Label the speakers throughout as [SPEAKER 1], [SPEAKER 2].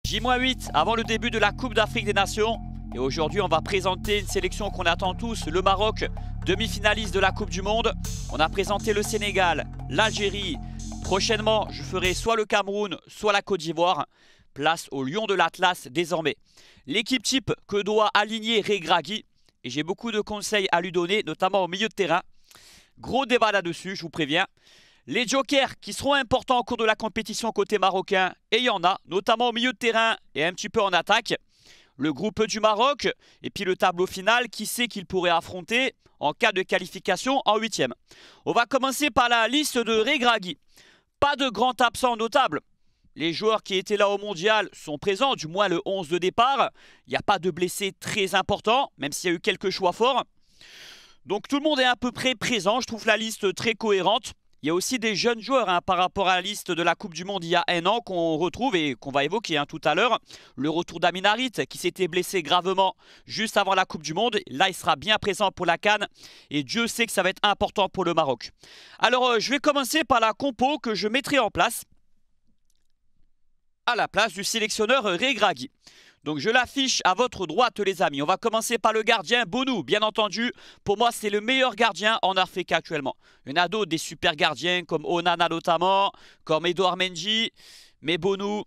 [SPEAKER 1] J-8 avant le début de la Coupe d'Afrique des Nations. Et aujourd'hui, on va présenter une sélection qu'on attend tous. Le Maroc, demi-finaliste de la Coupe du Monde. On a présenté le Sénégal, l'Algérie. Prochainement, je ferai soit le Cameroun, soit la Côte d'Ivoire. Place au Lion de l'Atlas désormais. L'équipe type que doit aligner Regragui. Et j'ai beaucoup de conseils à lui donner, notamment au milieu de terrain. Gros débat là-dessus, je vous préviens. Les jokers qui seront importants au cours de la compétition côté marocain, et il y en a, notamment au milieu de terrain et un petit peu en attaque. Le groupe du Maroc, et puis le tableau final, qui sait qu'il pourrait affronter en cas de qualification en 8e. On va commencer par la liste de Regragui. Pas de grands absents notables. Les joueurs qui étaient là au mondial sont présents, du moins le 11 de départ. Il n'y a pas de blessés très importants, même s'il y a eu quelques choix forts. Donc tout le monde est à peu près présent, je trouve la liste très cohérente. Il y a aussi des jeunes joueurs par rapport à la liste de la Coupe du Monde il y a un an qu'on retrouve et qu'on va évoquer tout à l'heure. Le retour d'Amin Harit qui s'était blessé gravement juste avant la Coupe du Monde. Là, il sera bien présent pour la CAN et Dieu sait que ça va être important pour le Maroc. Alors, je vais commencer par la compo que je mettrai en place à la place du sélectionneur Regragui. Donc je l'affiche à votre droite les amis. On va commencer par le gardien Bonou. Bien entendu, pour moi c'est le meilleur gardien en Afrique actuellement. Il y en a d'autres, des super gardiens comme Onana notamment, comme Edouard Mendy. Mais Bonou,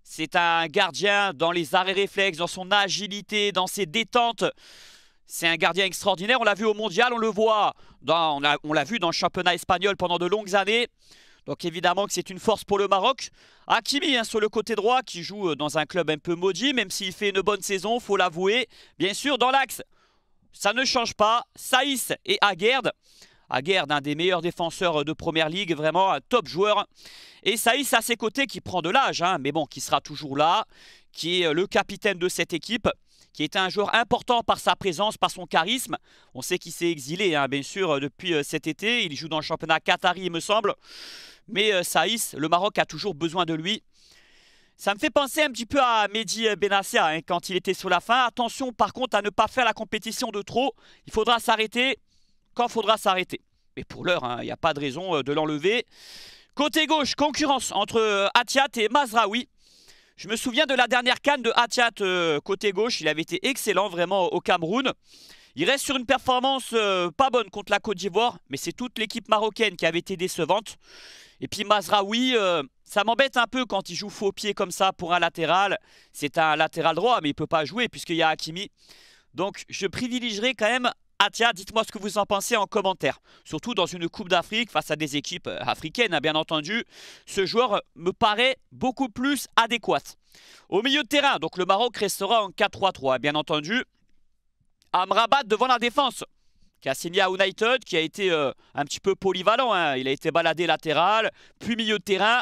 [SPEAKER 1] c'est un gardien dans les arrêts réflexes, dans son agilité, dans ses détentes. C'est un gardien extraordinaire. On l'a vu au mondial, on le voit. On l'a vu dans le championnat espagnol pendant de longues années. Donc évidemment que c'est une force pour le Maroc. Hakimi sur le côté droit qui joue dans un club un peu maudit, même s'il fait une bonne saison, il faut l'avouer. Bien sûr, dans l'axe, ça ne change pas. Saïss et Aguerd. Aguerd, un des meilleurs défenseurs de Première Ligue, vraiment un top joueur. Et Saïss à ses côtés qui prend de l'âge, mais bon, qui sera toujours là, qui est le capitaine de cette équipe, qui est un joueur important par sa présence, par son charisme. On sait qu'il s'est exilé, bien sûr, depuis cet été. Il joue dans le championnat qatari, il me semble. Mais Saïss, le Maroc a toujours besoin de lui. Ça me fait penser un petit peu à Mehdi Benassia quand il était sur la fin. Attention par contre à ne pas faire la compétition de trop. Il faudra s'arrêter quand il faudra s'arrêter. Mais pour l'heure, il n'y a pas de raison de l'enlever. Côté gauche, concurrence entre Athiat et Mazraoui. Je me souviens de la dernière CAN de Athiat côté gauche. Il avait été excellent vraiment au Cameroun. Il reste sur une performance pas bonne contre la Côte d'Ivoire. Mais c'est toute l'équipe marocaine qui avait été décevante. Et puis Mazraoui, ça m'embête un peu quand il joue faux pied comme ça pour un latéral. C'est un latéral droit, mais il ne peut pas jouer puisqu'il y a Hakimi. Donc je privilégierai quand même Athiat. Dites-moi ce que vous en pensez en commentaire. Surtout dans une Coupe d'Afrique face à des équipes africaines, bien entendu. Ce joueur me paraît beaucoup plus adéquat. Au milieu de terrain, donc le Maroc restera en 4-3-3, bien entendu. Amrabat devant la défense, qui a signé à United, qui a été un petit peu polyvalent. Il a été baladé latéral, puis milieu de terrain.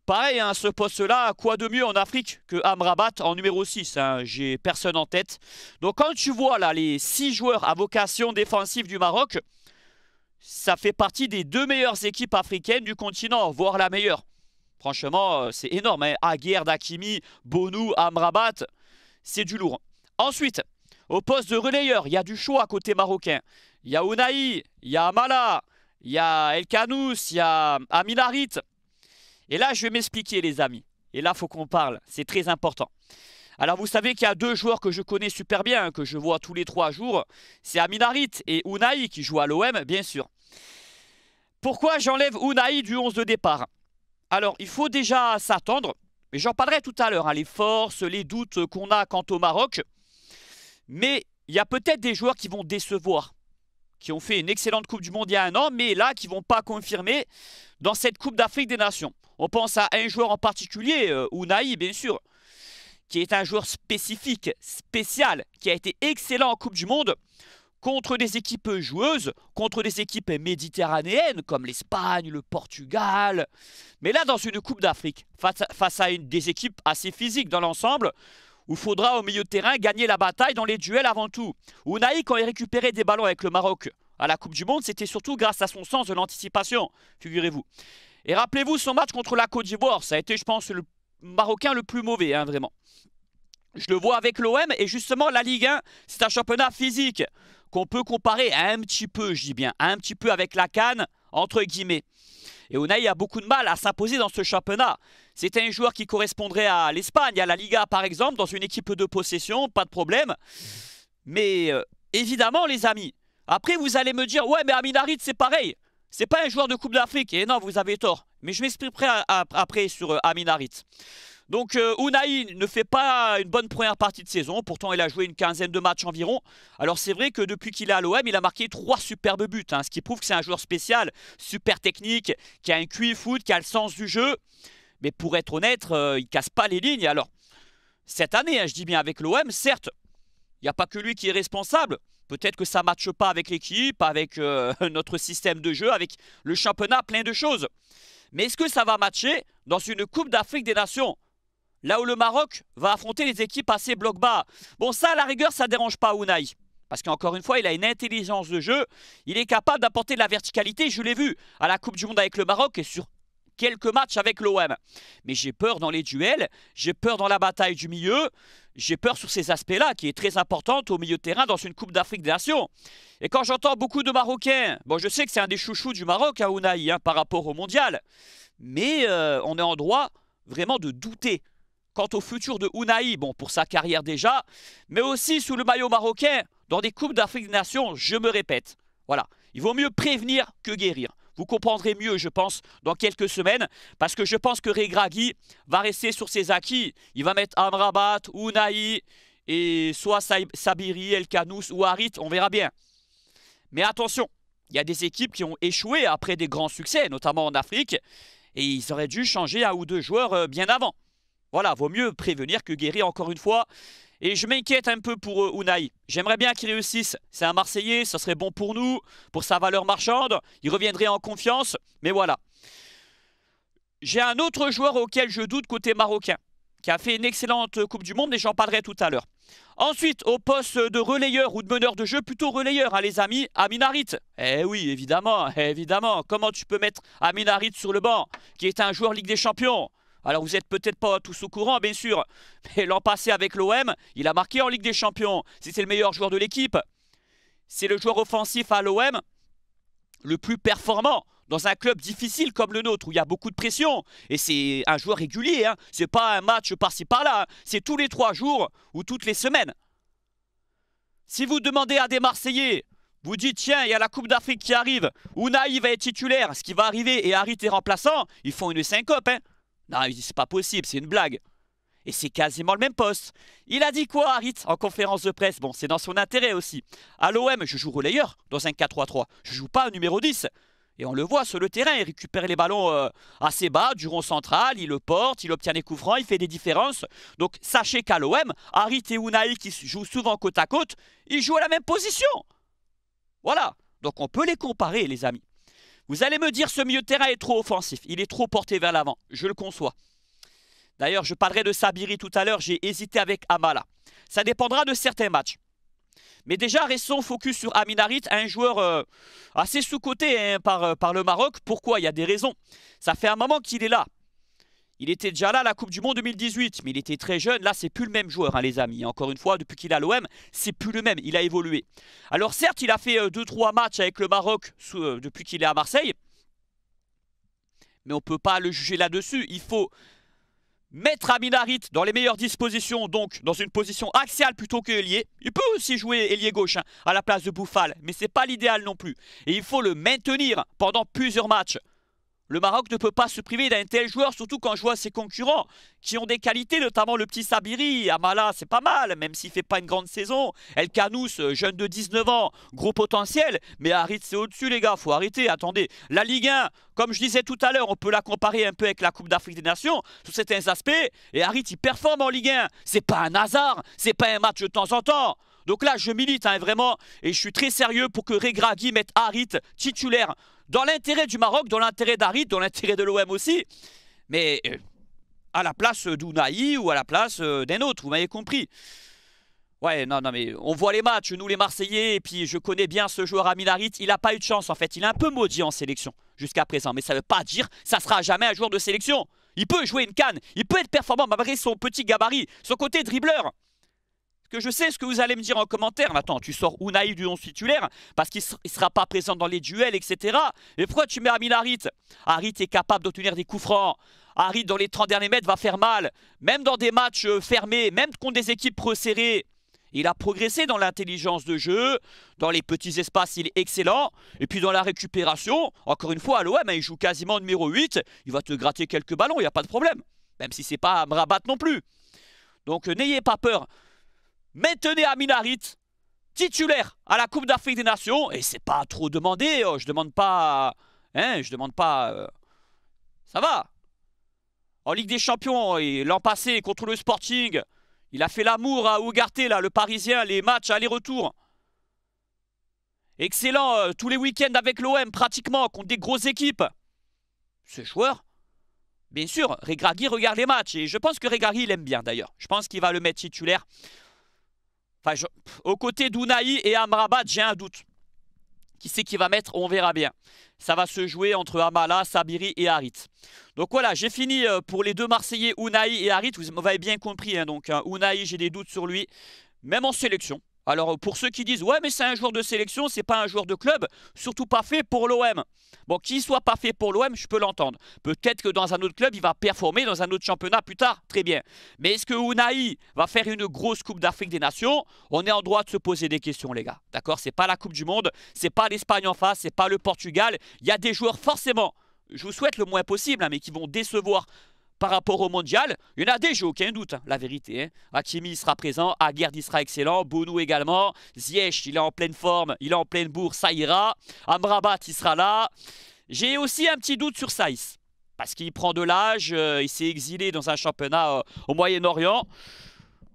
[SPEAKER 1] Pareil, ce poste-là, quoi de mieux en Afrique que Amrabat en numéro 6. J'ai personne en tête. Donc quand tu vois là les 6 joueurs à vocation défensive du Maroc, ça fait partie des 2 meilleures équipes africaines du continent, voire la meilleure. Franchement, c'est énorme. Aguerd, Hakimi, Bonou, Amrabat, c'est du lourd. Ensuite, au poste de relayeur, il y a du choix côté marocain. Il y a Ounahi, il y a Amala, il y a El Khanous, il y a Amin Harit. Et là, je vais m'expliquer les amis. Et là, il faut qu'on parle. C'est très important. Alors, vous savez qu'il y a 2 joueurs que je connais super bien, que je vois tous les 3 jours. C'est Amin Harit et Ounahi qui jouent à l'OM, bien sûr. Pourquoi j'enlève Ounahi du 11 de départ? Alors, il faut déjà s'attendre. Mais j'en parlerai tout à l'heure. Les forces, les doutes qu'on a quant au Maroc. Mais il y a peut-être des joueurs qui vont décevoir, qui ont fait une excellente Coupe du Monde il y a un an, mais là, qui ne vont pas confirmer dans cette Coupe d'Afrique des Nations. On pense à un joueur en particulier, Ounahi, bien sûr, qui est un joueur spécifique, spécial, qui a été excellent en Coupe du Monde contre des équipes joueuses, contre des équipes méditerranéennes, comme l'Espagne, le Portugal. Mais là, dans une Coupe d'Afrique, face à des équipes assez physiques dans l'ensemble, où il faudra au milieu de terrain gagner la bataille dans les duels avant tout. Ounahi, quand il récupérait des ballons avec le Maroc à la Coupe du Monde, c'était surtout grâce à son sens de l'anticipation, figurez-vous. Et rappelez-vous son match contre la Côte d'Ivoire, ça a été, je pense, le Marocain le plus mauvais, vraiment. Je le vois avec l'OM et justement la Ligue 1, c'est un championnat physique qu'on peut comparer un petit peu, je dis bien, un petit peu avec la CAN, entre guillemets. Et Ounahi a beaucoup de mal à s'imposer dans ce championnat. C'était un joueur qui correspondrait à l'Espagne, à la Liga par exemple, dans une équipe de possession, pas de problème. Mais évidemment les amis, après vous allez me dire, ouais mais Amin Harit c'est pareil. C'est pas un joueur de Coupe d'Afrique. Et non, vous avez tort. Mais je m'expliquerai après sur Amin Harit. Donc Unai ne fait pas une bonne première partie de saison. Pourtant, il a joué une quinzaine de matchs environ. Alors c'est vrai que depuis qu'il est à l'OM, il a marqué 3 superbes buts. Hein, ce qui prouve que c'est un joueur spécial, super technique, qui a un QI foot, qui a le sens du jeu. Mais pour être honnête, il casse pas les lignes. Alors, cette année, hein, je dis bien avec l'OM, certes, il n'y a pas que lui qui est responsable. Peut-être que ça ne matche pas avec l'équipe, avec notre système de jeu, avec le championnat, plein de choses. Mais est-ce que ça va matcher dans une Coupe d'Afrique des Nations? Là où le Maroc va affronter les équipes assez bloc bas. Bon, ça, à la rigueur, ça ne dérange pas Unai. Parce qu'encore une fois, il a une intelligence de jeu. Il est capable d'apporter de la verticalité. Je l'ai vu à la Coupe du Monde avec le Maroc et sur quelques matchs avec l'OM. Mais j'ai peur dans les duels, j'ai peur dans la bataille du milieu, j'ai peur sur ces aspects-là qui est très importante au milieu de terrain dans une Coupe d'Afrique des Nations. Et quand j'entends beaucoup de Marocains, bon je sais que c'est un des chouchous du Maroc, hein, Unai, hein, par rapport au mondial, mais on est en droit vraiment de douter quant au futur de Unai, bon pour sa carrière déjà, mais aussi sous le maillot marocain, dans des Coupes d'Afrique des Nations, je me répète. Voilà, il vaut mieux prévenir que guérir. Vous comprendrez mieux, je pense, dans quelques semaines, parce que je pense que Regragui va rester sur ses acquis. Il va mettre Amrabat, Unai, et soit Sabiri, El Kanous ou Harit, on verra bien. Mais attention, il y a des équipes qui ont échoué après des grands succès, notamment en Afrique, et ils auraient dû changer 1 ou 2 joueurs bien avant. Voilà, vaut mieux prévenir que guérir encore une fois. Et je m'inquiète un peu pour Unai. J'aimerais bien qu'il réussisse. C'est un Marseillais, ça serait bon pour nous, pour sa valeur marchande. Il reviendrait en confiance. Mais voilà. J'ai un autre joueur auquel je doute côté marocain, qui a fait une excellente Coupe du Monde, mais j'en parlerai tout à l'heure. Ensuite, au poste de relayeur ou de meneur de jeu, plutôt relayeur, hein, les amis, Amin Harit. Eh oui, évidemment, évidemment. Comment tu peux mettre Amin Harit sur le banc, qui est un joueur Ligue des Champions? Alors vous n'êtes peut-être pas tous au courant, bien sûr, mais l'an passé avec l'OM, il a marqué en Ligue des Champions. C'est le meilleur joueur de l'équipe. C'est le joueur offensif à l'OM le plus performant dans un club difficile comme le nôtre, où il y a beaucoup de pression. Et c'est un joueur régulier, hein. C'est pas un match par-ci par-là, hein. C'est tous les 3 jours ou toutes les semaines. Si vous demandez à des Marseillais, vous dites tiens, il y a la Coupe d'Afrique qui arrive, Unai va être titulaire, ce qui va arriver, et Harit est remplaçant, ils font une syncope, hein. Non, il dit c'est pas possible, c'est une blague. Et c'est quasiment le même poste. Il a dit quoi, Harit, en conférence de presse? Bon, c'est dans son intérêt aussi. À l'OM, je joue relayeur dans un 4-3-3. Je joue pas numéro 10. Et on le voit sur le terrain, il récupère les ballons assez bas, du rond central, il le porte, il obtient des coups francs, il fait des différences. Donc sachez qu'à l'OM, Harit et Unai, qui jouent souvent côte à côte, ils jouent à la même position. Voilà. Donc on peut les comparer, les amis. Vous allez me dire ce milieu de terrain est trop offensif, il est trop porté vers l'avant, je le conçois. D'ailleurs, je parlerai de Sabiri tout à l'heure, j'ai hésité avec Amala. Ça dépendra de certains matchs. Mais déjà, restons focus sur Amin Harit, un joueur assez sous-coté hein, par le Maroc. Pourquoi? Il y a des raisons. Ça fait un moment qu'il est là. Il était déjà là à la Coupe du Monde 2018, mais il était très jeune. Là, c'est plus le même joueur, hein, les amis. Encore une fois, depuis qu'il est à l'OM, c'est plus le même. Il a évolué. Alors certes, il a fait 2-3 matchs avec le Maroc depuis qu'il est à Marseille. Mais on ne peut pas le juger là-dessus. Il faut mettre Amin Harit dans les meilleures dispositions, donc dans une position axiale plutôt que ailier. Il peut aussi jouer ailier gauche hein, à la place de Boufal, mais ce n'est pas l'idéal non plus. Et il faut le maintenir pendant plusieurs matchs. Le Maroc ne peut pas se priver d'un tel joueur, surtout quand je vois ses concurrents qui ont des qualités, notamment le petit Sabiri. Amala, c'est pas mal, même s'il ne fait pas une grande saison. El Kanous, jeune de 19 ans, gros potentiel. Mais Harit, c'est au-dessus, les gars, faut arrêter. Attendez, la Ligue 1, comme je disais tout à l'heure, on peut la comparer un peu avec la Coupe d'Afrique des Nations, sur certains aspects. Et Harit, il performe en Ligue 1. C'est pas un hasard, c'est pas un match de temps en temps. Donc là, je milite hein, vraiment, et je suis très sérieux pour que Regragui mette Harit titulaire. Dans l'intérêt du Maroc, dans l'intérêt d'Harit, dans l'intérêt de l'OM aussi. Mais à la place d'Unai ou à la place d'un autre, vous m'avez compris. Ouais, non, mais on voit les matchs, nous les Marseillais, et puis je connais bien ce joueur Amin Harit. Il n'a pas eu de chance en fait, il est un peu maudit en sélection jusqu'à présent. Mais ça ne veut pas dire que ça ne sera jamais un joueur de sélection. Il peut jouer une canne, il peut être performant malgré son petit gabarit, son côté dribbleur. Que je sais ce que vous allez me dire en commentaire. Mais attends, tu sors Unai du 11 titulaire parce qu'il ne sera pas présent dans les duels, etc. Et pourquoi tu mets Amin Harit? Harit est capable d'obtenir des coups francs. Harit, dans les 30 derniers mètres, va faire mal. Même dans des matchs fermés, même contre des équipes resserrées. Il a progressé dans l'intelligence de jeu, dans les petits espaces, il est excellent. Et puis dans la récupération, encore une fois, à l'OM, il joue quasiment numéro 8. Il va te gratter quelques ballons, il n'y a pas de problème. Même si c'est pas Amrabat non plus. Donc n'ayez pas peur. Maintenez Amin Harit titulaire à la Coupe d'Afrique des Nations. Et c'est pas trop demandé, je demande pas... Hein, je demande pas... Ça va. En Ligue des Champions, l'an passé, contre le Sporting... Il a fait l'amour à Ougarté, là, le Parisien, les matchs aller-retour. Excellent, tous les week-ends avec l'OM, pratiquement, contre des grosses équipes. Ce joueur, bien sûr, Regragui regarde les matchs. Et je pense que Regragui, il aime bien, d'ailleurs. Je pense qu'il va le mettre titulaire. Enfin, aux côtés d'Ounahi et Amrabat, j'ai un doute. Qui c'est qui va mettre? On verra bien. Ça va se jouer entre Amala, Sabiri et Harit. Donc voilà, j'ai fini pour les deux Marseillais, Ounahi et Harit. Vous m'avez bien compris, hein, donc Ounahi, j'ai des doutes sur lui, même en sélection. Alors pour ceux qui disent, ouais mais c'est un joueur de sélection, c'est pas un joueur de club, surtout pas fait pour l'OM. Bon, qu'il soit pas fait pour l'OM, je peux l'entendre. Peut-être que dans un autre club, il va performer dans un autre championnat plus tard, très bien. Mais est-ce que Ounahi va faire une grosse Coupe d'Afrique des Nations? On est en droit de se poser des questions, les gars. D'accord? C'est pas la Coupe du Monde, c'est pas l'Espagne en face, c'est pas le Portugal. Il y a des joueurs forcément, je vous souhaite le moins possible, hein, mais qui vont décevoir par rapport au mondial. Il y en a des, j'ai aucun doute, hein, la vérité. Hein. Hakimi sera présent, Aguerd il sera excellent, Bonou également, Ziyech il est en pleine forme, il est en pleine bourre, ça ira. Amrabat il sera là. J'ai aussi un petit doute sur Saïs, parce qu'il prend de l'âge, il s'est exilé dans un championnat au Moyen-Orient.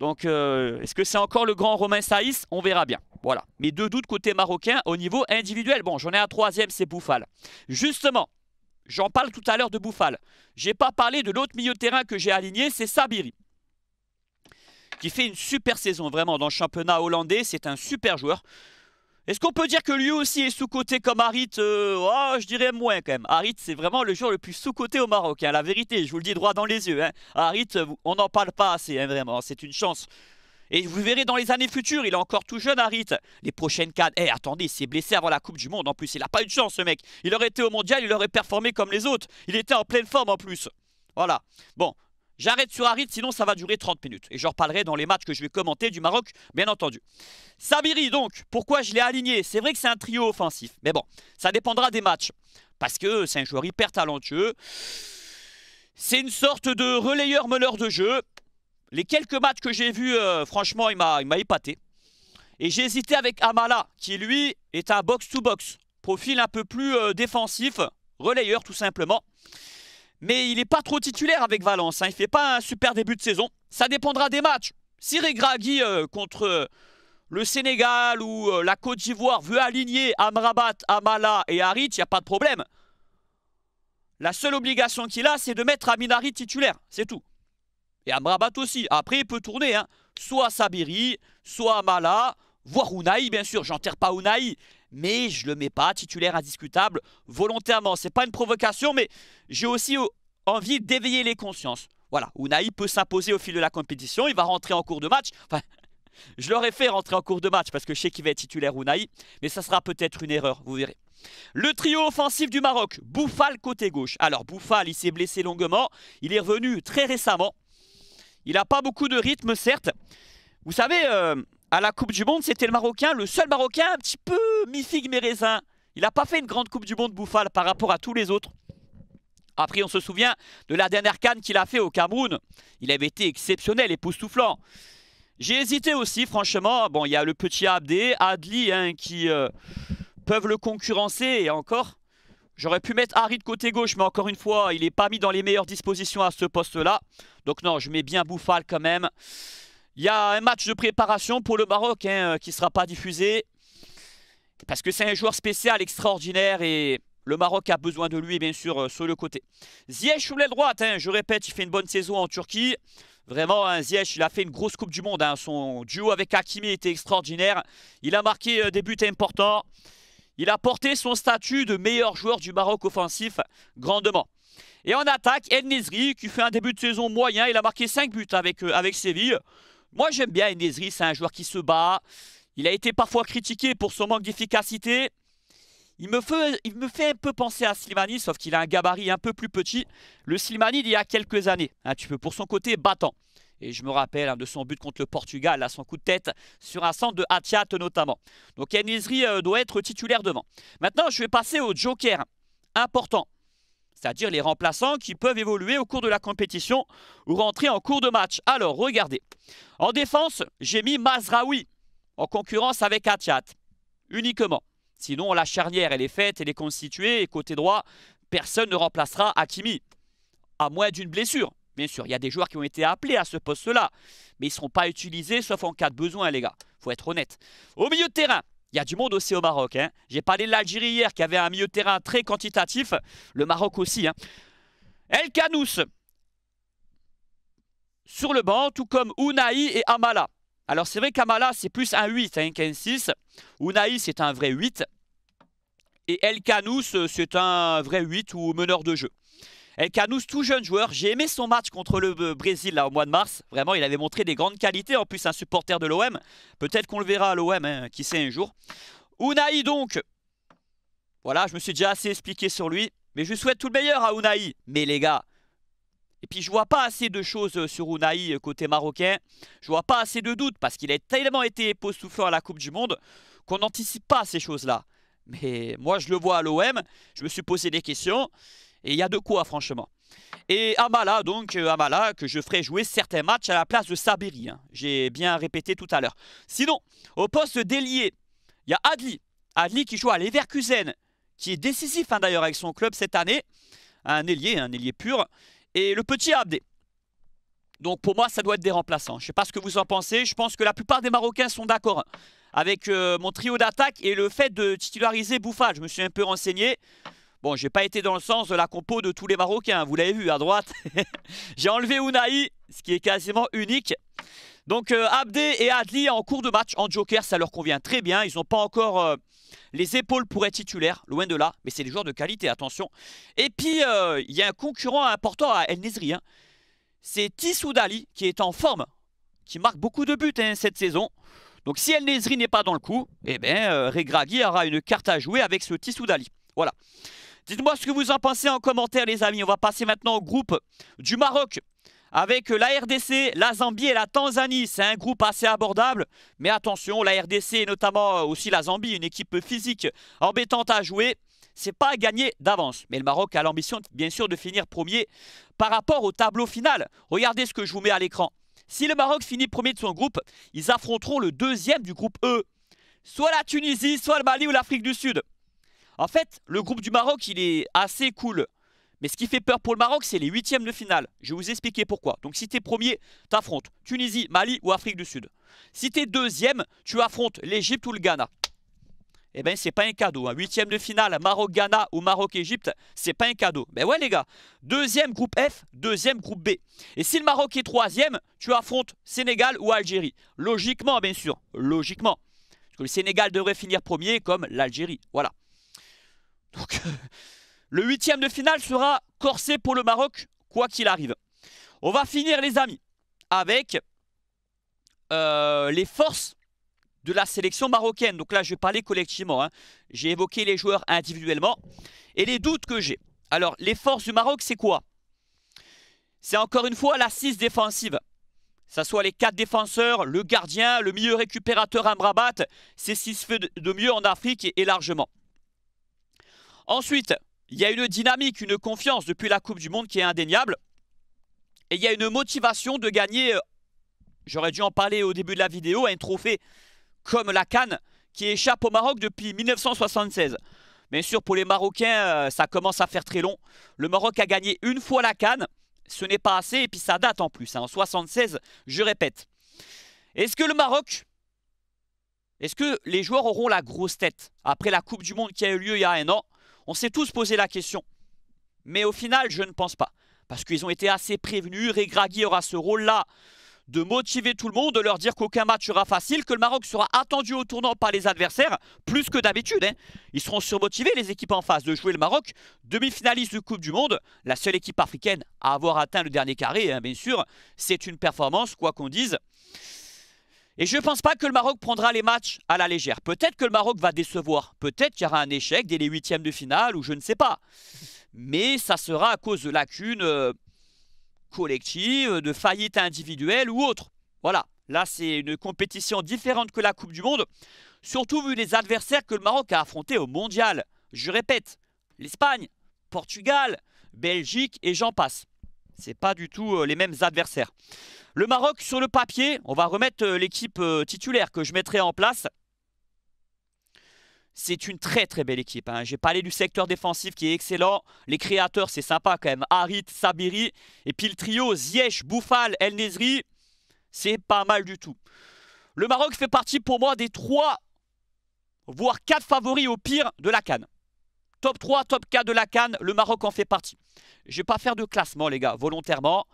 [SPEAKER 1] Donc est-ce que c'est encore le grand Romain Saïs? On verra bien. Voilà, mes deux doutes côté marocain au niveau individuel. Bon, j'en ai un troisième, c'est Boufal. Justement, j'en parle tout à l'heure de Boufal. J'ai pas parlé de l'autre milieu de terrain que j'ai aligné, c'est Sabiri. Qui fait une super saison vraiment dans le championnat hollandais. C'est un super joueur. Est-ce qu'on peut dire que lui aussi est sous-coté comme Harit? Oh, je dirais moins quand même. Harit, c'est vraiment le joueur le plus sous-coté au Maroc. Hein, la vérité, je vous le dis droit dans les yeux. Hein. Harit, on n'en parle pas assez, hein, vraiment. C'est une chance. Et vous verrez dans les années futures, il est encore tout jeune, Harit. Les prochaines cadres. Eh, attendez, il s'est blessé avant la Coupe du Monde en plus. Il n'a pas eu de chance, ce mec. Il aurait été au mondial, il aurait performé comme les autres. Il était en pleine forme en plus. Voilà. Bon, j'arrête sur Harit, sinon ça va durer 30 minutes. Et j'en reparlerai dans les matchs que je vais commenter du Maroc, bien entendu. Sabiri, donc, pourquoi je l'ai aligné? C'est vrai que c'est un trio offensif. Mais bon, ça dépendra des matchs. Parce que c'est un joueur hyper talentueux. C'est une sorte de relayeur-meneur de jeu. Les quelques matchs que j'ai vus, franchement, il m'a épaté. Et j'ai hésité avec Amala, qui lui est un box-to-box. Profil un peu plus défensif, relayeur tout simplement. Mais il n'est pas trop titulaire avec Valence. Hein. Il ne fait pas un super début de saison. Ça dépendra des matchs. Si Regragui contre le Sénégal ou la Côte d'Ivoire veut aligner Amrabat, Amala et Harit, il n'y a pas de problème. La seule obligation qu'il a, c'est de mettre Amin Harit titulaire. C'est tout. Et Amrabat aussi. Après, il peut tourner. Hein. Soit Sabiri, soit Amala, voire Ounahi, bien sûr. J'enterre pas Ounahi. Mais je le mets pas titulaire indiscutable volontairement. C'est pas une provocation, mais j'ai aussi envie d'éveiller les consciences. Voilà, Ounahi peut s'imposer au fil de la compétition. Il va rentrer en cours de match. Enfin, je l'aurais fait rentrer en cours de match parce que je sais qu'il va être titulaire Ounahi. Mais ça sera peut-être une erreur, vous verrez. Le trio offensif du Maroc. Boufal côté gauche. Alors, Boufal, il s'est blessé longuement. Il est revenu très récemment. Il n'a pas beaucoup de rythme, certes. Vous savez, à la Coupe du Monde, c'était le Marocain, le seul Marocain un petit peu mi-figue, mi-raisin. Il n'a pas fait une grande Coupe du Monde, Boufal, par rapport à tous les autres. Après, on se souvient de la dernière CAN qu'il a fait au Cameroun. Il avait été exceptionnel, époustouflant. J'ai hésité aussi, franchement. Bon, il y a le petit Abdé, Adli, hein, qui peuvent le concurrencer, et encore... J'aurais pu mettre Harit côté gauche, mais encore une fois, il n'est pas mis dans les meilleures dispositions à ce poste-là. Donc non, je mets bien Boufal quand même. Il y a un match de préparation pour le Maroc hein, qui ne sera pas diffusé. Parce que c'est un joueur spécial, extraordinaire, et le Maroc a besoin de lui, bien sûr, sur le côté. Ziyech sur l'aile droite, hein, je répète, il fait une bonne saison en Turquie. Vraiment, hein, Ziyech, il a fait une grosse Coupe du Monde. Hein. Son duo avec Hakimi était extraordinaire. Il a marqué des buts importants. Il a porté son statut de meilleur joueur du Maroc offensif grandement. Et en attaque, En-Nesyri qui fait un début de saison moyen. Il a marqué 5 buts avec Séville. Moi, j'aime bien En-Nesyri. C'est un joueur qui se bat. Il a été parfois critiqué pour son manque d'efficacité. il me fait un peu penser à Slimani, sauf qu'il a un gabarit un peu plus petit. Le Slimani d'il y a quelques années, un petit peu pour son côté battant. Et je me rappelle de son but contre le Portugal, là, son coup de tête sur un centre de Athiat notamment. Donc En-Nesyri doit être titulaire devant. Maintenant, je vais passer au joker important. C'est-à-dire les remplaçants qui peuvent évoluer au cours de la compétition ou rentrer en cours de match. Alors, regardez. En défense, j'ai mis Mazraoui en concurrence avec Athiat. Uniquement. Sinon, la charnière, elle est faite, elle est constituée. Et côté droit, personne ne remplacera Hakimi. À moins d'une blessure. Bien sûr, il y a des joueurs qui ont été appelés à ce poste-là. Mais ils ne seront pas utilisés sauf en cas de besoin, les gars. Il faut être honnête. Au milieu de terrain, il y a du monde aussi au Maroc. Hein. J'ai parlé de l'Algérie hier qui avait un milieu de terrain très quantitatif. Le Maroc aussi. Hein. El Khanous sur le banc, tout comme Ounahi et Amala. Alors c'est vrai qu'Amala c'est plus un 8 hein, qu'un 6. Ounahi c'est un vrai 8. Et El Khanous c'est un vrai 8 ou meneur de jeu. El Khanous, tout jeune joueur. J'ai aimé son match contre le Brésil là, au mois de mars. Vraiment, il avait montré des grandes qualités. En plus, un supporter de l'OM. Peut-être qu'on le verra à l'OM, hein, qui sait un jour. Ounahi donc. Voilà, je me suis déjà assez expliqué sur lui. Mais je souhaite tout le meilleur à Ounahi. Mais les gars, et puis je vois pas assez de choses sur Ounahi côté marocain. Je vois pas assez de doutes parce qu'il a tellement été époustouflant à la Coupe du Monde qu'on n'anticipe pas ces choses-là. Mais moi, je le vois à l'OM. Je me suis posé des questions. Et il y a de quoi, franchement. Et Amala, donc, Amala, que je ferai jouer certains matchs à la place de Sabiri. Hein. J'ai bien répété tout à l'heure. Sinon, au poste d'ailier, il y a Adli. Adli qui joue à Leverkusen, qui est décisif hein, d'ailleurs avec son club cette année. Un ailier pur. Et le petit Abdé. Donc pour moi, ça doit être des remplaçants. Je ne sais pas ce que vous en pensez. Je pense que la plupart des Marocains sont d'accord avec mon trio d'attaque et le fait de titulariser Bouffal. Je me suis un peu renseigné. Bon, j'ai pas été dans le sens de la compo de tous les Marocains, vous l'avez vu à droite. J'ai enlevé Ounahi, ce qui est quasiment unique. Donc Abdé et Adli en cours de match, en joker, ça leur convient très bien. Ils n'ont pas encore les épaules pour être titulaires, loin de là. Mais c'est des joueurs de qualité, attention. Et puis, il y a un concurrent important à En-Nesyri. Hein. C'est Tissou Dali qui est en forme, qui marque beaucoup de buts hein, cette saison. Donc si En-Nesyri n'est pas dans le coup, eh bien, Regragui aura une carte à jouer avec ce Tissou Dali. Voilà. Dites-moi ce que vous en pensez en commentaire les amis. On va passer maintenant au groupe du Maroc avec la RDC, la Zambie et la Tanzanie. C'est un groupe assez abordable. Mais attention, la RDC et notamment aussi la Zambie, une équipe physique embêtante à jouer. C'est pas à gagner d'avance. Mais le Maroc a l'ambition bien sûr de finir premier par rapport au tableau final. Regardez ce que je vous mets à l'écran. Si le Maroc finit premier de son groupe, ils affronteront le deuxième du groupe E. Soit la Tunisie, soit le Mali ou l'Afrique du Sud. En fait, le groupe du Maroc, il est assez cool. Mais ce qui fait peur pour le Maroc, c'est les huitièmes de finale. Je vais vous expliquer pourquoi. Donc si tu es premier, tu affrontes Tunisie, Mali ou Afrique du Sud. Si tu es deuxième, tu affrontes l'Égypte ou le Ghana. Eh bien, c'est pas un cadeau. Hein. Huitième de finale, Maroc-Ghana ou Maroc-Égypte, c'est pas un cadeau. Ben ouais les gars, deuxième groupe F, deuxième groupe B. Et si le Maroc est troisième, tu affrontes Sénégal ou Algérie. Logiquement, bien sûr. Logiquement. Parce que le Sénégal devrait finir premier comme l'Algérie. Voilà. Donc, le huitième de finale sera corsé pour le Maroc, quoi qu'il arrive. On va finir, les amis, avec les forces de la sélection marocaine. Donc là, je vais parler collectivement. Hein. J'ai évoqué les joueurs individuellement et les doutes que j'ai. Alors, les forces du Maroc, c'est quoi? C'est encore une fois l'assise défensive. Que ce soit les 4 défenseurs, le gardien, le milieu récupérateur Amrabat. C'est ce qui se fait de mieux en Afrique et largement. Ensuite, il y a une dynamique, une confiance depuis la Coupe du Monde qui est indéniable. Et il y a une motivation de gagner, j'aurais dû en parler au début de la vidéo, un trophée comme la CAN qui échappe au Maroc depuis 1976. Bien sûr, pour les Marocains, ça commence à faire très long. Le Maroc a gagné une fois la CAN, ce n'est pas assez et puis ça date en plus. Hein, en 76, je répète. Est-ce que le Maroc... Est-ce que les joueurs auront la grosse tête après la Coupe du Monde qui a eu lieu il y a un an? On s'est tous posé la question. Mais au final, je ne pense pas. Parce qu'ils ont été assez prévenus. Regragui aura ce rôle-là de motiver tout le monde, de leur dire qu'aucun match sera facile, que le Maroc sera attendu au tournant par les adversaires, plus que d'habitude. Hein. Ils seront surmotivés, les équipes en face, de jouer le Maroc. Demi-finaliste de Coupe du Monde, la seule équipe africaine à avoir atteint le dernier carré, hein, bien sûr. C'est une performance, quoi qu'on dise. Et je ne pense pas que le Maroc prendra les matchs à la légère. Peut-être que le Maroc va décevoir. Peut-être qu'il y aura un échec dès les huitièmes de finale ou je ne sais pas. Mais ça sera à cause de lacunes collectives, de faillites individuelles ou autres. Voilà. Là, c'est une compétition différente que la Coupe du Monde. Surtout vu les adversaires que le Maroc a affrontés au Mondial. Je répète, l'Espagne, Portugal, Belgique et j'en passe. C'est pas du tout les mêmes adversaires. Le Maroc, sur le papier, on va remettre l'équipe titulaire que je mettrai en place. C'est une très très belle équipe. Hein. J'ai parlé du secteur défensif qui est excellent. Les créateurs, c'est sympa quand même. Harit, Sabiri. Et puis le trio Ziyech, Boufal, El Nesri. C'est pas mal du tout. Le Maroc fait partie pour moi des 3, voire 4 favoris au pire de la CAN. Top 3, top 4 de la CAN, le Maroc en fait partie. Je ne vais pas faire de classement les gars, volontairement.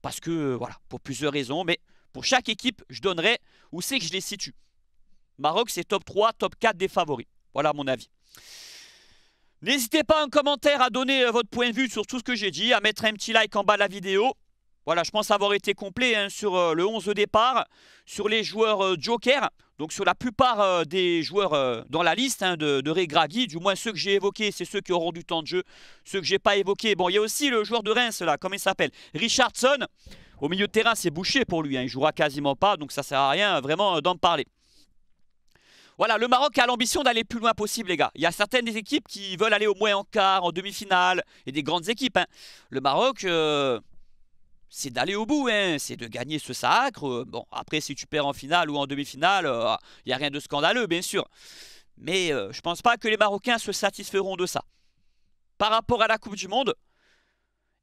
[SPEAKER 1] Parce que, voilà, pour plusieurs raisons. Mais pour chaque équipe, je donnerai où c'est que je les situe. Maroc, c'est top 3, top 4 des favoris. Voilà mon avis. N'hésitez pas en commentaire à donner votre point de vue sur tout ce que j'ai dit, à mettre un petit like en bas de la vidéo. Voilà, je pense avoir été complet hein, sur le 11 de départ, sur les joueurs Joker, donc sur la plupart des joueurs dans la liste hein, de Regragui, du moins ceux que j'ai évoqués, c'est ceux qui auront du temps de jeu, ceux que j'ai pas évoqués. Bon, il y a aussi le joueur de Reims là, comment il s'appelle, Richardson. Au milieu de terrain, c'est bouché pour lui, hein, il jouera quasiment pas, donc ça sert à rien vraiment d'en parler. Voilà, le Maroc a l'ambition d'aller le plus loin possible, les gars. Il y a certaines des équipes qui veulent aller au moins en quart, en demi-finale, et des grandes équipes. Hein. Le Maroc, c'est d'aller au bout, hein. C'est de gagner ce sacre. Bon, après, si tu perds en finale ou en demi-finale, il n'y a rien de scandaleux, bien sûr. Mais je ne pense pas que les Marocains se satisferont de ça. Par rapport à la Coupe du Monde,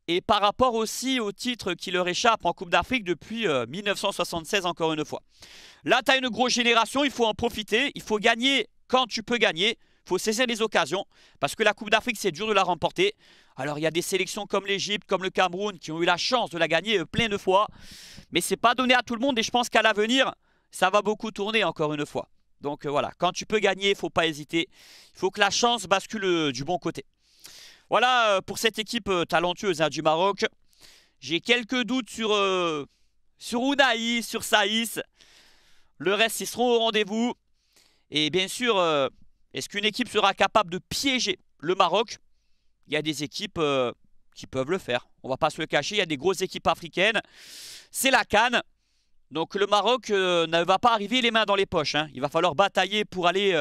[SPEAKER 1] et par rapport aussi au titre qui leur échappe en Coupe d'Afrique depuis 1976, encore une fois. Là, tu as une grosse génération, il faut en profiter. Il faut gagner quand tu peux gagner. Il faut saisir les occasions. Parce que la Coupe d'Afrique, c'est dur de la remporter. Alors, il y a des sélections comme l'Égypte, comme le Cameroun, qui ont eu la chance de la gagner plein de fois. Mais ce n'est pas donné à tout le monde. Et je pense qu'à l'avenir, ça va beaucoup tourner, encore une fois. Donc, voilà. Quand tu peux gagner, il ne faut pas hésiter. Il faut que la chance bascule du bon côté. Voilà pour cette équipe talentueuse hein, du Maroc. J'ai quelques doutes sur Ounahi, sur Saïs. Le reste, ils seront au rendez-vous. Et bien sûr, est-ce qu'une équipe sera capable de piéger le Maroc? Il y a des équipes qui peuvent le faire. On ne va pas se le cacher, il y a des grosses équipes africaines. C'est la CAN. Donc le Maroc ne va pas arriver les mains dans les poches. Hein. Il va falloir batailler pour aller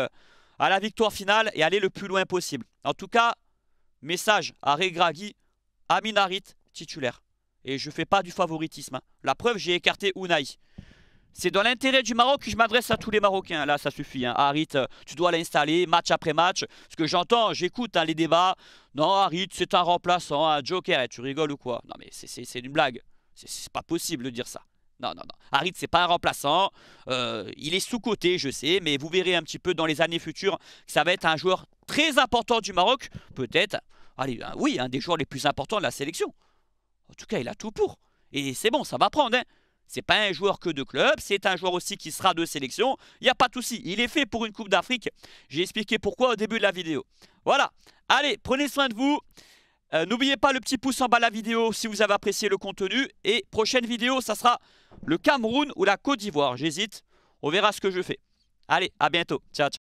[SPEAKER 1] à la victoire finale et aller le plus loin possible. En tout cas, message à Regragui, Amin Harit, titulaire. Et je ne fais pas du favoritisme. Hein. La preuve, j'ai écarté Ounahi. C'est dans l'intérêt du Maroc que je m'adresse à tous les Marocains. Là, ça suffit. Hein. Harit, tu dois l'installer match après match. Ce que j'entends, j'écoute hein, les débats. Non, Harit, c'est un remplaçant, un joker. Et tu rigoles ou quoi? Non, mais c'est une blague. C'est pas possible de dire ça. Non, non, non. Harit, c'est pas un remplaçant. Il est sous-coté, je sais. Mais vous verrez un petit peu dans les années futures que ça va être un joueur très important du Maroc. Peut-être, allez, oui, un des joueurs les plus importants de la sélection. En tout cas, il a tout pour. Et c'est bon, ça va prendre. Hein. C'est pas un joueur que de club, c'est un joueur aussi qui sera de sélection. Il n'y a pas de souci, il est fait pour une Coupe d'Afrique. J'ai expliqué pourquoi au début de la vidéo. Voilà, allez, prenez soin de vous. N'oubliez pas le petit pouce en bas de la vidéo si vous avez apprécié le contenu. Et prochaine vidéo, ça sera le Cameroun ou la Côte d'Ivoire. J'hésite, on verra ce que je fais. Allez, à bientôt, ciao, ciao.